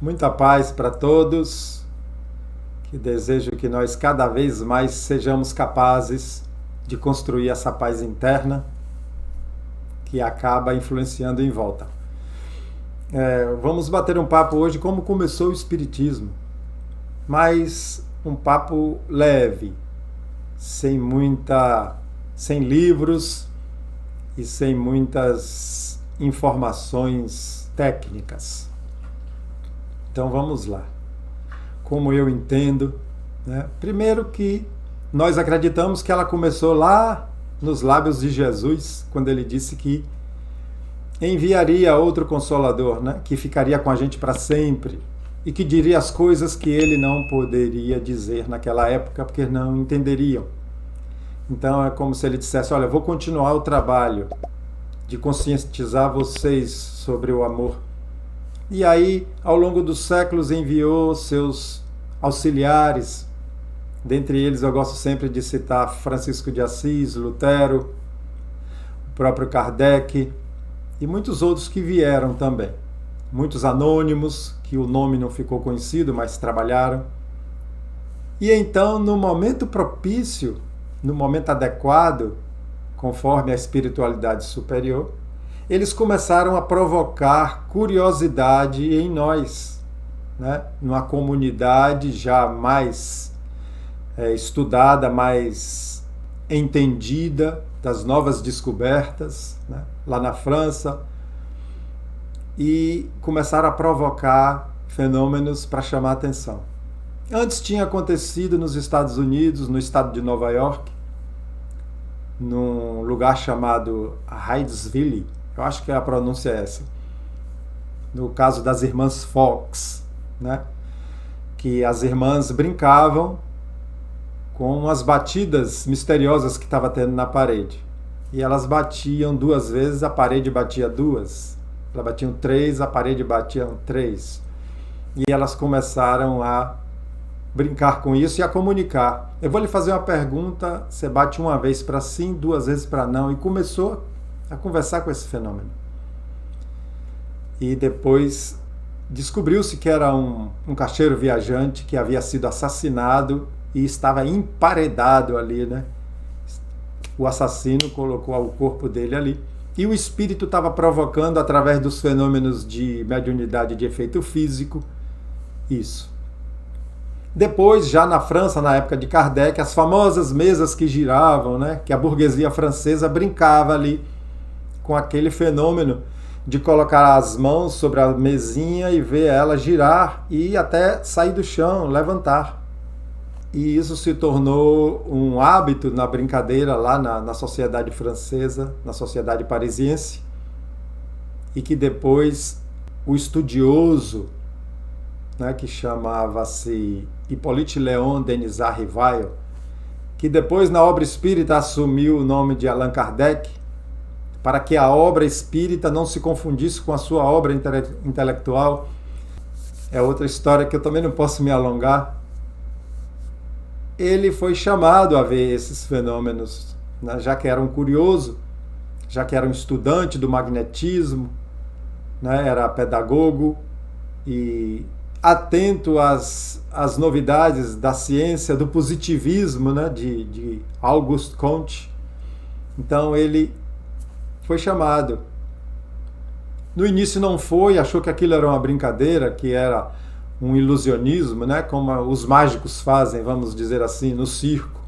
Muita paz para todos, que desejo que nós cada vez mais sejamos capazes de construir essa paz interna que acaba influenciando em volta. Vamos bater um papo hoje como começou o Espiritismo, mas um papo leve, sem livros e sem muitas informações técnicas. Então vamos lá. Como eu entendo, né? Primeiro que nós acreditamos que ela começou lá nos lábios de Jesus, quando ele disse que enviaria outro Consolador, né? Que ficaria com a gente para sempre e que diria as coisas que ele não poderia dizer naquela época, porque não entenderiam. Então é como se ele dissesse, olha, vou continuar o trabalho de conscientizar vocês sobre o amor. E aí, ao longo dos séculos, enviou seus auxiliares. Dentre eles, eu gosto sempre de citar Francisco de Assis, Lutero, o próprio Kardec e muitos outros que vieram também. Muitos anônimos, que o nome não ficou conhecido, mas trabalharam. E então, no momento propício, no momento adequado, conforme a espiritualidade superior, eles começaram a provocar curiosidade em nós, né? Numa comunidade já mais estudada, mais entendida das novas descobertas, né? Lá na França, e começaram a provocar fenômenos para chamar a atenção. Antes tinha acontecido nos Estados Unidos, no estado de Nova York, num lugar chamado Hydesville, eu acho que a pronúncia é essa, no caso das irmãs Fox, né? Que as irmãs brincavam com as batidas misteriosas que estava tendo na parede. E elas batiam 2 vezes, a parede batia 2. Elas batiam 3, a parede batia 3. E elas começaram a brincar com isso e a comunicar. Eu vou lhe fazer uma pergunta, você bate 1 vez para sim, 2 vezes para não. E começou a conversar com esse fenômeno. E depois descobriu-se que era um caixeiro viajante que havia sido assassinado e estava emparedado ali, né? O assassino colocou o corpo dele ali. E o espírito estava provocando, através dos fenômenos de mediunidade de efeito físico, isso. Depois, já na França, na época de Kardec, as famosas mesas que giravam, né? Que a burguesia francesa brincava ali com aquele fenômeno de colocar as mãos sobre a mesinha e ver ela girar e até sair do chão, levantar. E isso se tornou um hábito na brincadeira lá na sociedade francesa, na sociedade parisiense, e que depois o estudioso, né, que chamava-se Hippolyte Léon Denisard Rivail, que depois na obra espírita assumiu o nome de Allan Kardec, para que a obra espírita não se confundisse com a sua obra intelectual. É outra história que eu também não posso me alongar. Ele foi chamado a ver esses fenômenos, né? Já que era um curioso, já que era um estudante do magnetismo, né? Era pedagogo e atento às novidades da ciência, do positivismo, né? de Auguste Comte. Então ele foi chamado. No início não foi, achou que aquilo era uma brincadeira, que era um ilusionismo, né? Como os mágicos fazem, vamos dizer assim, no circo.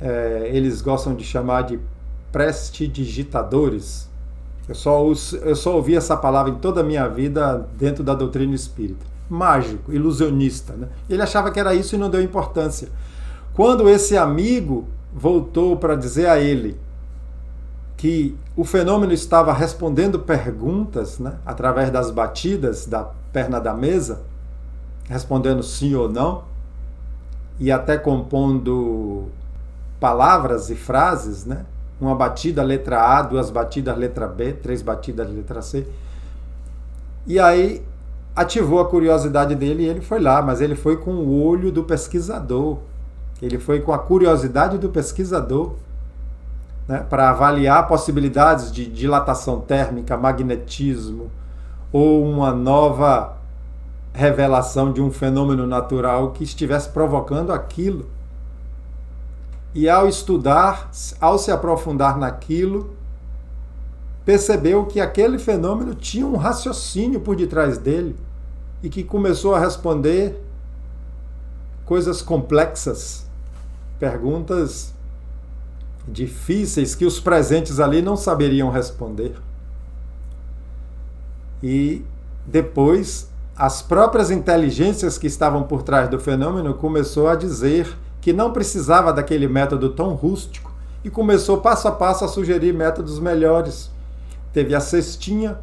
Eles gostam de chamar de prestidigitadores. Eu só ouvi essa palavra em toda a minha vida dentro da doutrina espírita. Mágico, ilusionista, né? Ele achava que era isso e não deu importância. Quando esse amigo voltou para dizer a ele que o fenômeno estava respondendo perguntas, né, através das batidas da perna da mesa, respondendo sim ou não, e até compondo palavras e frases, né? Uma batida letra A, 2 batidas letra B, 3 batidas letra C. E aí ativou a curiosidade dele e ele foi lá, mas ele foi com o olho do pesquisador. Ele foi com a curiosidade do pesquisador, né, para avaliar possibilidades de dilatação térmica, magnetismo, ou uma nova revelação de um fenômeno natural que estivesse provocando aquilo. E ao estudar, ao se aprofundar naquilo, percebeu que aquele fenômeno tinha um raciocínio por detrás dele e que começou a responder coisas complexas, perguntas difíceis que os presentes ali não saberiam responder. E depois, as próprias inteligências que estavam por trás do fenômeno começou a dizer que não precisava daquele método tão rústico e começou passo a passo a sugerir métodos melhores. Teve a cestinha,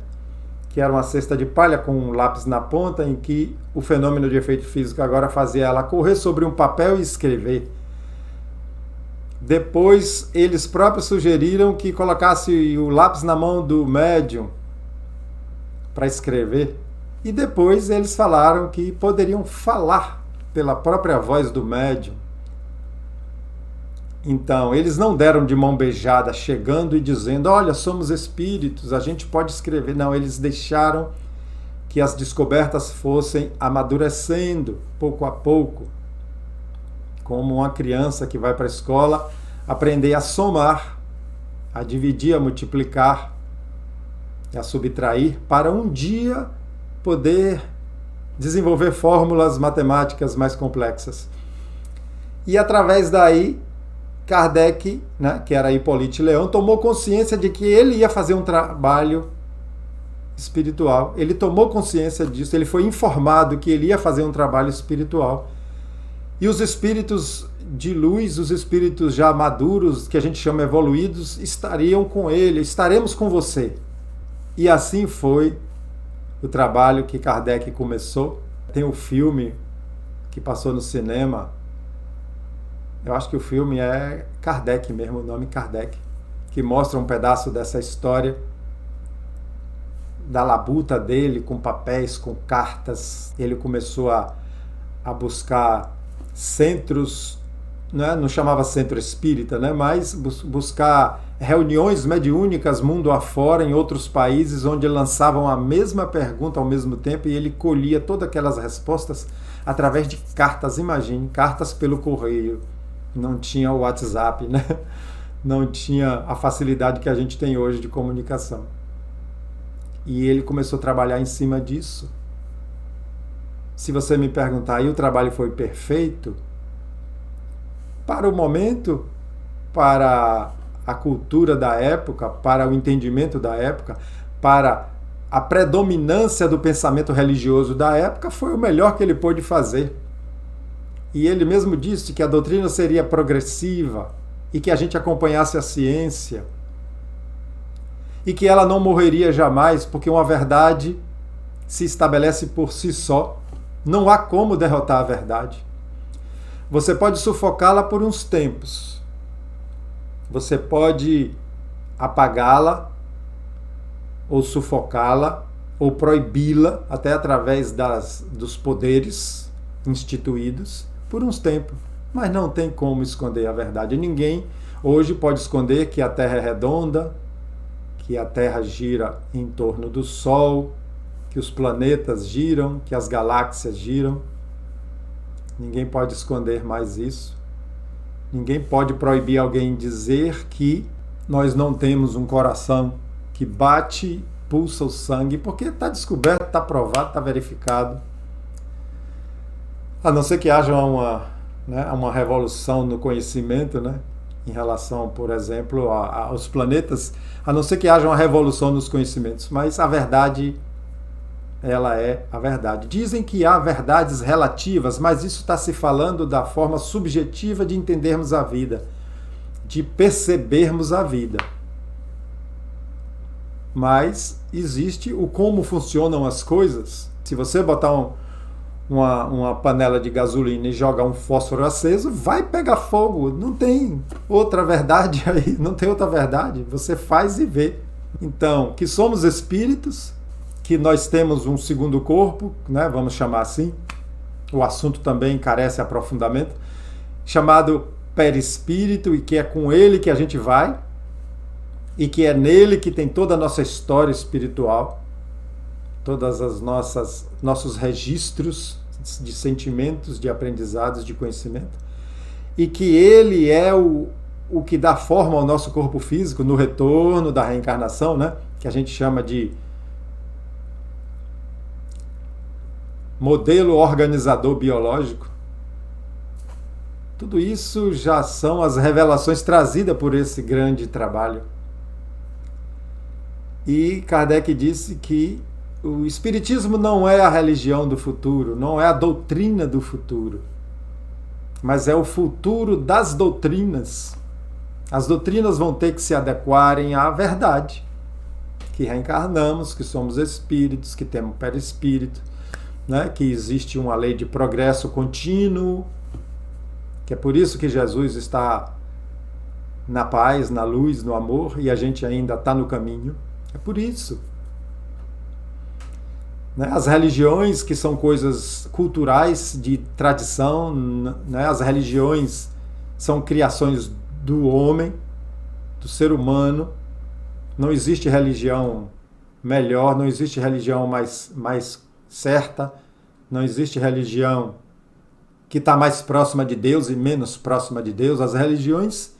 que era uma cesta de palha com um lápis na ponta, em que o fenômeno de efeito físico agora fazia ela correr sobre um papel e escrever. Depois, eles próprios sugeriram que colocasse o lápis na mão do médium para escrever. E depois eles falaram que poderiam falar pela própria voz do médium. Então, eles não deram de mão beijada, chegando e dizendo, olha, somos espíritos, a gente pode escrever. Não, eles deixaram que as descobertas fossem amadurecendo, pouco a pouco, como uma criança que vai para a escola aprender a somar, a dividir, a multiplicar, a subtrair, para um dia poder desenvolver fórmulas matemáticas mais complexas. E através daí, Kardec, né, que era Hippolyte Leon, tomou consciência de que ele ia fazer um trabalho espiritual. Ele tomou consciência disso, ele foi informado que ele ia fazer um trabalho espiritual. E os espíritos de luz, os espíritos já maduros, que a gente chama evoluídos, estariam com ele, estaremos com você. E assim foi o trabalho que Kardec começou. Tem o filme que passou no cinema, eu acho que o filme é Kardec mesmo, o nome Kardec, que mostra um pedaço dessa história da labuta dele com papéis, com cartas. Ele começou a buscar centros, né? Não chamava centro espírita, né? Mas buscar reuniões mediúnicas mundo afora em outros países onde lançavam a mesma pergunta ao mesmo tempo e ele colhia todas aquelas respostas através de cartas. Imagine, cartas pelo correio. Não tinha o WhatsApp, né? Não tinha a facilidade que a gente tem hoje de comunicação. E ele começou a trabalhar em cima disso. Se você me perguntar, e o trabalho foi perfeito? Para o momento, para a cultura da época, para o entendimento da época, para a predominância do pensamento religioso da época, foi o melhor que ele pôde fazer. E ele mesmo disse que a doutrina seria progressiva e que a gente acompanhasse a ciência e que ela não morreria jamais, porque uma verdade se estabelece por si só. Não há como derrotar a verdade. Você pode sufocá-la por uns tempos. Você pode apagá-la ou sufocá-la ou proibi-la até através dos poderes instituídos por uns tempos, mas não tem como esconder a verdade. Ninguém hoje pode esconder que a Terra é redonda, que a Terra gira em torno do Sol, que os planetas giram, que as galáxias giram. Ninguém pode esconder mais isso. Ninguém pode proibir alguém dizer que nós não temos um coração que bate, pulsa o sangue, porque está descoberto, está provado, está verificado. A não ser que haja uma revolução no conhecimento, né? Em relação, por exemplo, aos planetas, a não ser que haja uma revolução nos conhecimentos, mas a verdade, ela é a verdade. Dizem que há verdades relativas, mas isso está se falando da forma subjetiva de entendermos a vida, de percebermos a vida. Mas existe o como funcionam as coisas. Se você botar uma panela de gasolina e jogar um fósforo aceso, vai pegar fogo. Não tem outra verdade aí, não tem outra verdade. Você faz e vê. Então, que somos espíritos, que nós temos um segundo corpo, né, vamos chamar assim, o assunto também carece aprofundamento, chamado perispírito, e que é com ele que a gente vai, e que é nele que tem toda a nossa história espiritual, todas as nossos registros de sentimentos, de aprendizados, de conhecimento, e que ele é o que dá forma ao nosso corpo físico no retorno da reencarnação, né? Que a gente chama de modelo organizador biológico. Tudo isso já são as revelações trazidas por esse grande trabalho. E Kardec disse que o Espiritismo não é a religião do futuro, não é a doutrina do futuro, mas é o futuro das doutrinas. As doutrinas vão ter que se adequarem à verdade, que reencarnamos, que somos espíritos, que temos perispírito, né? Que existe uma lei de progresso contínuo, que é por isso que Jesus está na paz, na luz, no amor, e a gente ainda está no caminho. É por isso. Né? As religiões, que são coisas culturais, de tradição, né? As religiões são criações do homem, do ser humano. Não existe religião melhor, não existe religião mais certa, não existe religião que está mais próxima de Deus e menos próxima de Deus. As religiões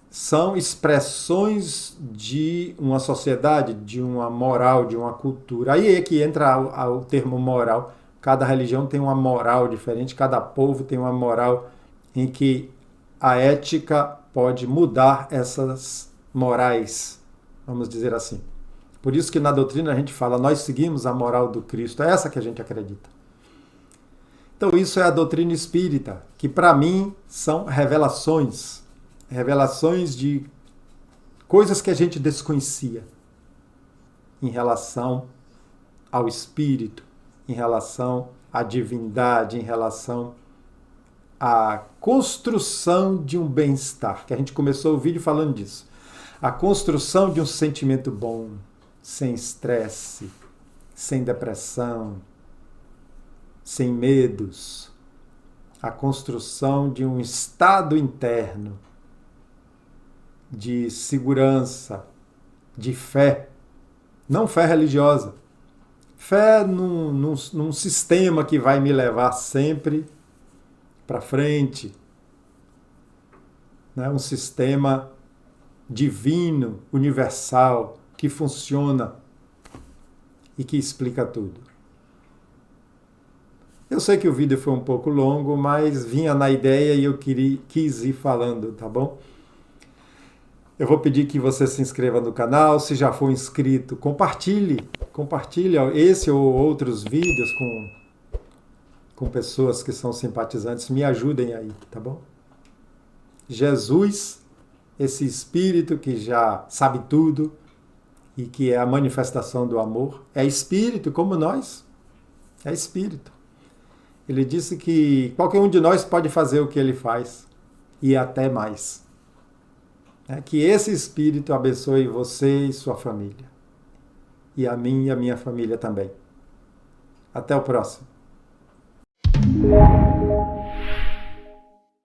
são expressões de uma sociedade, de uma moral, de uma cultura. Aí é que entra o termo moral. Cada religião tem uma moral diferente, cada povo tem uma moral em que a ética pode mudar essas morais, vamos dizer assim. Por isso que na doutrina a gente fala, nós seguimos a moral do Cristo, é essa que a gente acredita. Então isso é a doutrina espírita, que para mim são revelações de coisas que a gente desconhecia em relação ao espírito, em relação à divindade, em relação à construção de um bem-estar, que a gente começou o vídeo falando disso. A construção de um sentimento bom, sem estresse, sem depressão, sem medos. A construção de um estado interno de segurança, de fé. Não fé religiosa. Fé num sistema que vai me levar sempre para frente. Né? Um sistema divino, universal, que funciona e que explica tudo. Eu sei que o vídeo foi um pouco longo, mas vinha na ideia e eu quis ir falando, tá bom? Eu vou pedir que você se inscreva no canal, se já for inscrito, compartilhe esse ou outros vídeos com pessoas que são simpatizantes, me ajudem aí, tá bom? Jesus, esse espírito que já sabe tudo e que é a manifestação do amor, é espírito como nós, é espírito. Ele disse que qualquer um de nós pode fazer o que ele faz e até mais. Que esse espírito abençoe você e sua família. E a mim e a minha família também. Até o próximo.